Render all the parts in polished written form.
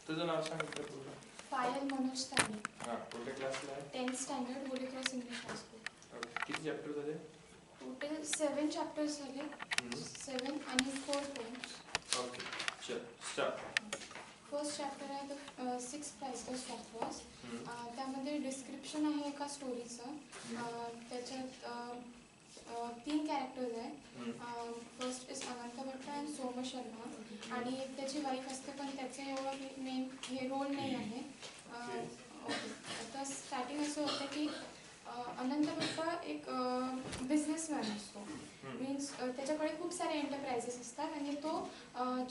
तुझं नाव सांग इकडे पूर्ण. पायल मनोज तांबे. हां, कुठे क्लासला आहे? 10th standard Holy Cross English high school. Okay. किती चॅप्टर झाले? टोटल 7 चॅप्टर्स झाले. 7 आणि 4 पोएम्स. ओके, चल स्टार्ट. फर्स्ट चॅप्टर आहे द 6 प्राइसलेस फॅक्टर्स. त्यामध्ये डिस्क्रिप्शन आहे एका स्टोरीचं. त्याच्यात 3 कॅरेक्टर्स आहे. First is Anant Bhatt and Som Sharma, आणि एक त्याची वाईफ असते पण त्याचे एवढं मेन हे रोल नाही आहे. आता स्टार्टिंग असं होतं की अनंत भट्ट एक बिझनेसमॅन असतो. मीन्स त्याच्याकडे खूप सारे एंटरप्राइजेस असतात आणि तो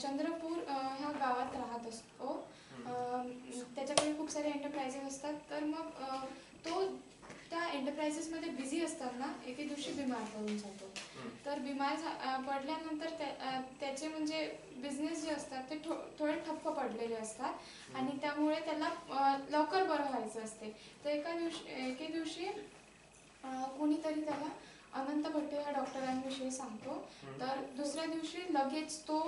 चंद्रपूर ह्या गावात राहत असतो. त्याच्याकडे खूप सारे एंटरप्राइजेस असतात. तर मग तो त्या एंटरप्राइजेसमध्ये बिझी असताना एके दिवशी बिमार पडून जातो. तर बिमार पडल्यानंतर त्याचे म्हणजे बिझनेस जे असतात ते थोडे ठप्प पडलेले असतात आणि त्यामुळे त्याला लवकर बरं व्हायचं असते. तर एके दिवशी कोणीतरी त्याला अनंत भट्ट या डॉक्टरांविषयी सांगतो. तर दुसऱ्या दिवशी लगेच तो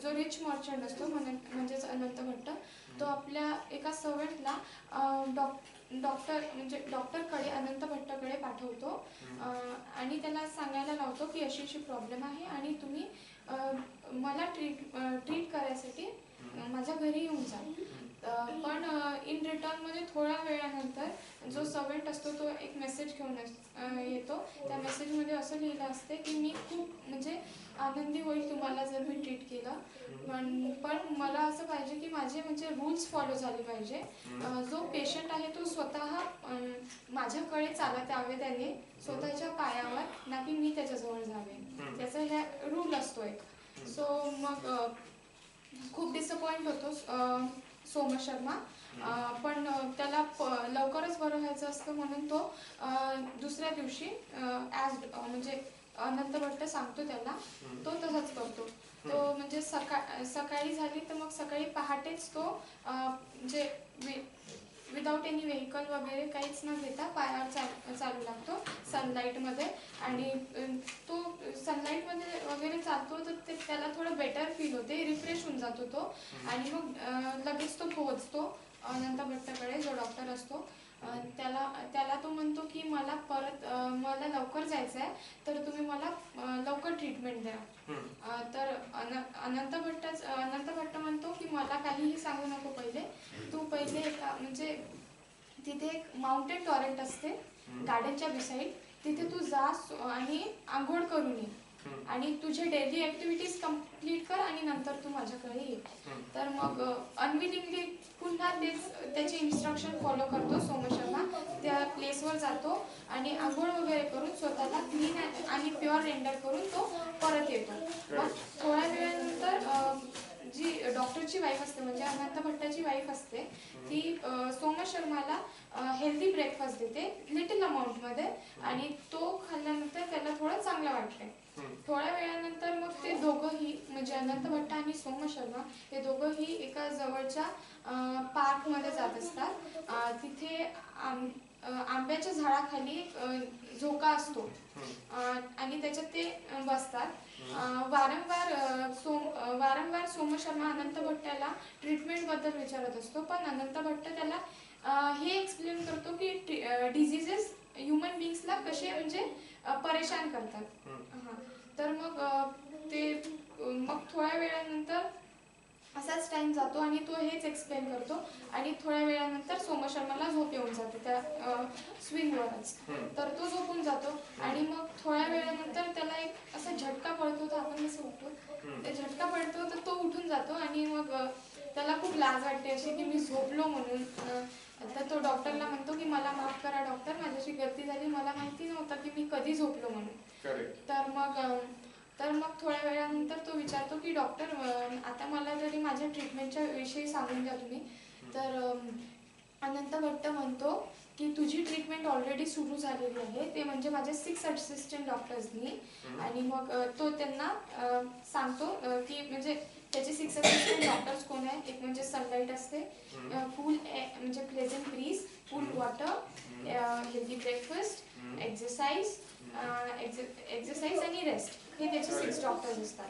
जो रिच मर्चंट असतो म्हणजेच अनंत भट्ट, तो आपल्या एका सर्वंटला डॉक्टरकडे अनंत भट्टकडे पाठवतो आणि त्याला सांगायला लावतो की अशी अशी प्रॉब्लेम आहे आणि तुम्ही मला ट्रीट करायसाठी माझ्या घरी येऊन जा. पण इन रिटर्नमध्ये थोड्या वेळानंतर जो सर्वंट असतो तो एक मेसेज घेऊन येतो. त्या मेसेजमध्ये असं लिहिलं असते की मी खूप म्हणजे आनंदी होईल तुम्हाला जर मी ट्रीट केलं, पण मला असं पाहिजे की माझे म्हणजे रूल्स फॉलो झाले पाहिजे. जो पेशंट आहे तो स्वतः माझ्याकडे चालत यावे, त्याने स्वतःच्या पायावर, ना की मी त्याच्याजवळ जावे. त्याचा ह्या रूल असतो एक. सो मग खूप डिसअपॉइंट होतो सोम शर्मा, पण त्याला लवकरच बरं व्हायचं असतं म्हणून तो दुसऱ्या दिवशी म्हणजे अनंत भट्ट सांगतो त्याला, तो तसंच करतो. तो म्हणजे सकाळी झाली तर मग सकाळी पहाटेच तो म्हणजे विदाऊट एनी व्हेकल वगैरे काहीच न घेता पायावर चालू लागतो सनलाईटमध्ये. आणि तो सनलाईटमध्ये वगैरे चालतो तर त्याला थोडं बेटर फील होते, रिफ्रेश होऊन जातो तो. आणि मग लगेच तो पोहोचतो अनंत भट्टकडे, जो डॉक्टर असतो. त्याला तो म्हणतो की मला लवकर जायचं आहे, तर तुम्ही मला लवकर ट्रीटमेंट द्या. तर अनंत भट्ट म्हणतो की मला काहीही सांगू नको, तू पहिले म्हणजे तिथे एक माउंटेन टॉरेंट असते गार्डनच्या बिसाईड, तिथे तू जा आणि आंघोळ करून ये आणि तुझे डेली ॲक्टिव्हिटीज कम्प्लीट कर आणि नंतर तू माझ्याकडे ये. तर मग अनविलिंगली पुन्हा त्याचे इन्स्ट्रक्शन फॉलो करतो सोम शर्मा. त्या प्लेसवर जातो आणि आंघोळ वगैरे करून स्वतःला क्लीन आणि प्युअर रेंडर करून तो परत येतो. मग थोड्या वेळानंतर जी डॉक्टरची वाईफ असते म्हणजे अनंत भट्टाची वाईफ असते, ती सोम शर्माला हेल्दी ब्रेकफास्ट देते लिटिल अमाऊंटमध्ये आणि तो खाल्ल्यानंतर त्याला थोडं चांगलं वाटते. थोड्या वेळानंतर मग ते दोघंही म्हणजे अनंत भट्ट आणि सोम शर्मा हे दोघंही एका जवळच्या पार्कमध्ये जात असतात. तिथे आंब्याच्या झाडाखाली झोका असतो आणि त्याच्यात ते बसतात. वारंवार सोम शर्मा अनंत भट्टाला ट्रीटमेंटबद्दल विचारत असतो, पण अनंत भट्ट त्याला हे एक्सप्लेन करतो की डिझिजेस ह्युमन बिंग्सला कसे म्हणजे परेशान करतात. तर मग थोड्या वेळानंतर असाच टाइम जातो आणि तो हेच एक्सप्लेन करतो आणि थोड्या वेळानंतर सोम शर्माला झोप येऊन जाते त्या स्विंगवरच. तर तो झोपून जातो आणि मग थोड्या वेळानंतर त्याला एक असा झटका पडतो, तर आपण कसं उठतो, ते झटका पडतो तर तो उठून जातो आणि मग त्याला खूप लाज वाटते अशी की मी झोपलो म्हणून. तर तो डॉक्टरला म्हणतो की मला माफ करा डॉक्टर, माझ्याशी गलती झाली, मला माहिती नव्हतं की मी कधी झोपलो म्हणून. तर मग थोड्या वेळानंतर तो विचारतो की डॉक्टर आता मला तरी माझ्या ट्रीटमेंटच्या विषयी सांगून द्या तुम्ही. तर अनंत भट्ट म्हणतो की तुझी ट्रीटमेंट ऑलरेडी सुरू झालेली आहे, ते म्हणजे माझ्या 6 असिस्टंट डॉक्टर्सनी. आणि मग तो त्यांना सांगतो की म्हणजे त्याचे 6 असिस्टंट डॉक्टर्स कोण आहेत. एक म्हणजे सनलाईट असते, कूल म्हणजे pleasant breeze, cool water, healthy breakfast, exercise आणि रेस्ट. हे त्याचे 6 डॉक्टर्स असतात.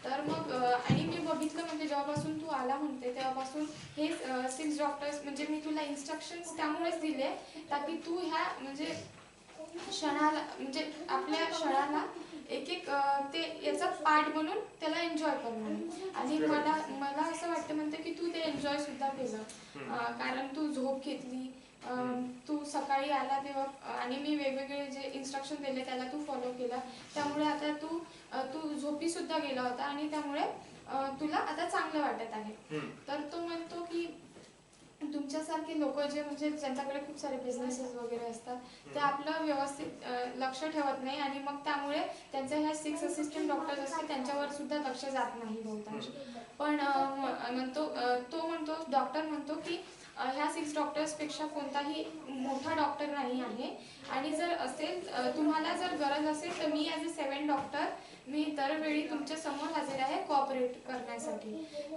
तर मग आणि मी बघितलं म्हणजे जेव्हापासून तू आला म्हणते तेव्हापासून हे 6 डॉक्टर्स म्हणजे मी तुला इन्स्ट्रक्शन्स त्यामुळेच दिले ताकी तू ह्या म्हणजे क्षणाला म्हणजे आपल्या क्षणाला एक एक ते याचा पार्ट म्हणून त्याला एन्जॉय करणार. आणि मला असं वाटतं म्हणते की तू ते एन्जॉय सुद्धा केलं, कारण तू झोप घेतली, तू सकाळी आला तेव्हा आणि मी वेगवेगळे जे इन्स्ट्रक्शन दिले त्याला तू फॉलो केला, त्यामुळे आता तू झोपी सुद्धा गेला होता आणि त्यामुळे तुला आता चांगलं वाटत आहे. तर तो म्हणतो की तुमच्यासारखे लोक जे म्हणजे ज्यांच्याकडे खूप सारे बिझनेसेस वगैरे असतात ते आपलं व्यवस्थित लक्ष ठेवत नाही आणि मग त्यामुळे त्यांच्या ह्या 6 असिस्टंट डॉक्टर्स असतात त्यांच्यावर सुद्धा लक्ष जात नाही बहुतांश. पण तो म्हणतो डॉक्टर म्हणतो की ह्या 6 डॉक्टर्सपेक्षा कोणताही मोठा डॉक्टर नाही आहे आणि जर असेल तुम्हाला जर गरज असेल तर मी ॲज अ 7 डॉक्टर मी दरवेळी तुमच्या समोर हजर आहे कोऑपरेट करण्यासाठी.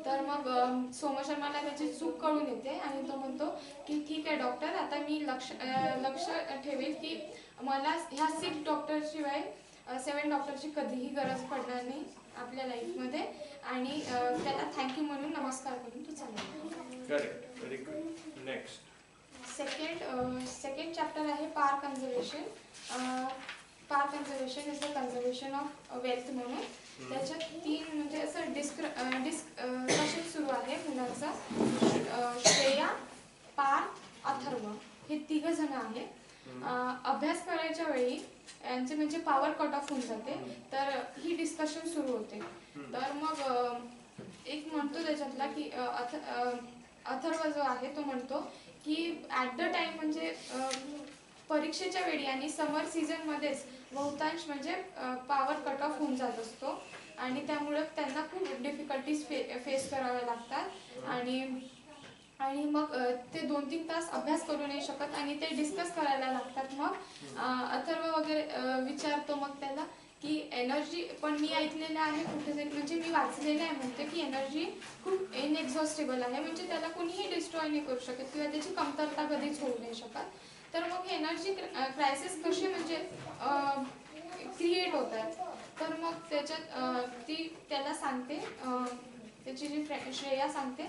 तर मग सोम शर्माला त्याची चूक कळून येते आणि तो म्हणतो की ठीक आहे डॉक्टर, आता मी लक्ष ठेवेल की मला ह्या 6 डॉक्टरशिवाय 7 डॉक्टरची कधीही गरज पडणार नाही आपल्या लाईफमध्ये. आणि त्याला थँक्यू म्हणून नमस्कार करून तो चालेल. Correct, very good. Next second chapter आहे पार कन्झर्वेशन. पार conservation is the conservation of wealth म्हणून. त्याच्यात 3 म्हणजे असं डिस्कशन सुरू आहे मुलांचा. श्रेया, पार, अथर्व हे 3 जण आहेत. अभ्यास करायच्या वेळी यांचे म्हणजे पॉवर कट ऑफ होऊन जाते, तर ही डिस्कशन सुरू होते. तर मग एक म्हणतो त्याच्यातला की अथर्व जो आहे तो म्हणतो की ॲट द टाइम म्हणजे परीक्षेच्या वेळी आणि समर सीझनमध्येच बहुतांश म्हणजे पॉवर कट ऑफ होऊन जात असतो आणि त्यामुळे त्यांना खूप डिफिकल्टीज फेस कराव्या लागतात. आणि मग ते 2-3 तास अभ्यास करू नाही शकत आणि ते डिस्कस करायला लागतात. मग अथर्व वगैरे विचारतो मग त्याला की एनर्जी, पण मी ऐकलेलं आहे कुठेतरी म्हणजे मी वाचलेलं आहे म्हणते की एनर्जी खूप इनएक्झॉस्टेबल आहे, म्हणजे त्याला कोणीही डिस्ट्रॉय नाही करू शकत किंवा त्याची कमतरता कधीच होऊ नाही शकत. तर मग एनर्जी क्रायसिस कशी म्हणजे क्रिएट होतात. तर मग त्याच्यात ती त्याला सांगते, त्याची जी श्रेया सांगते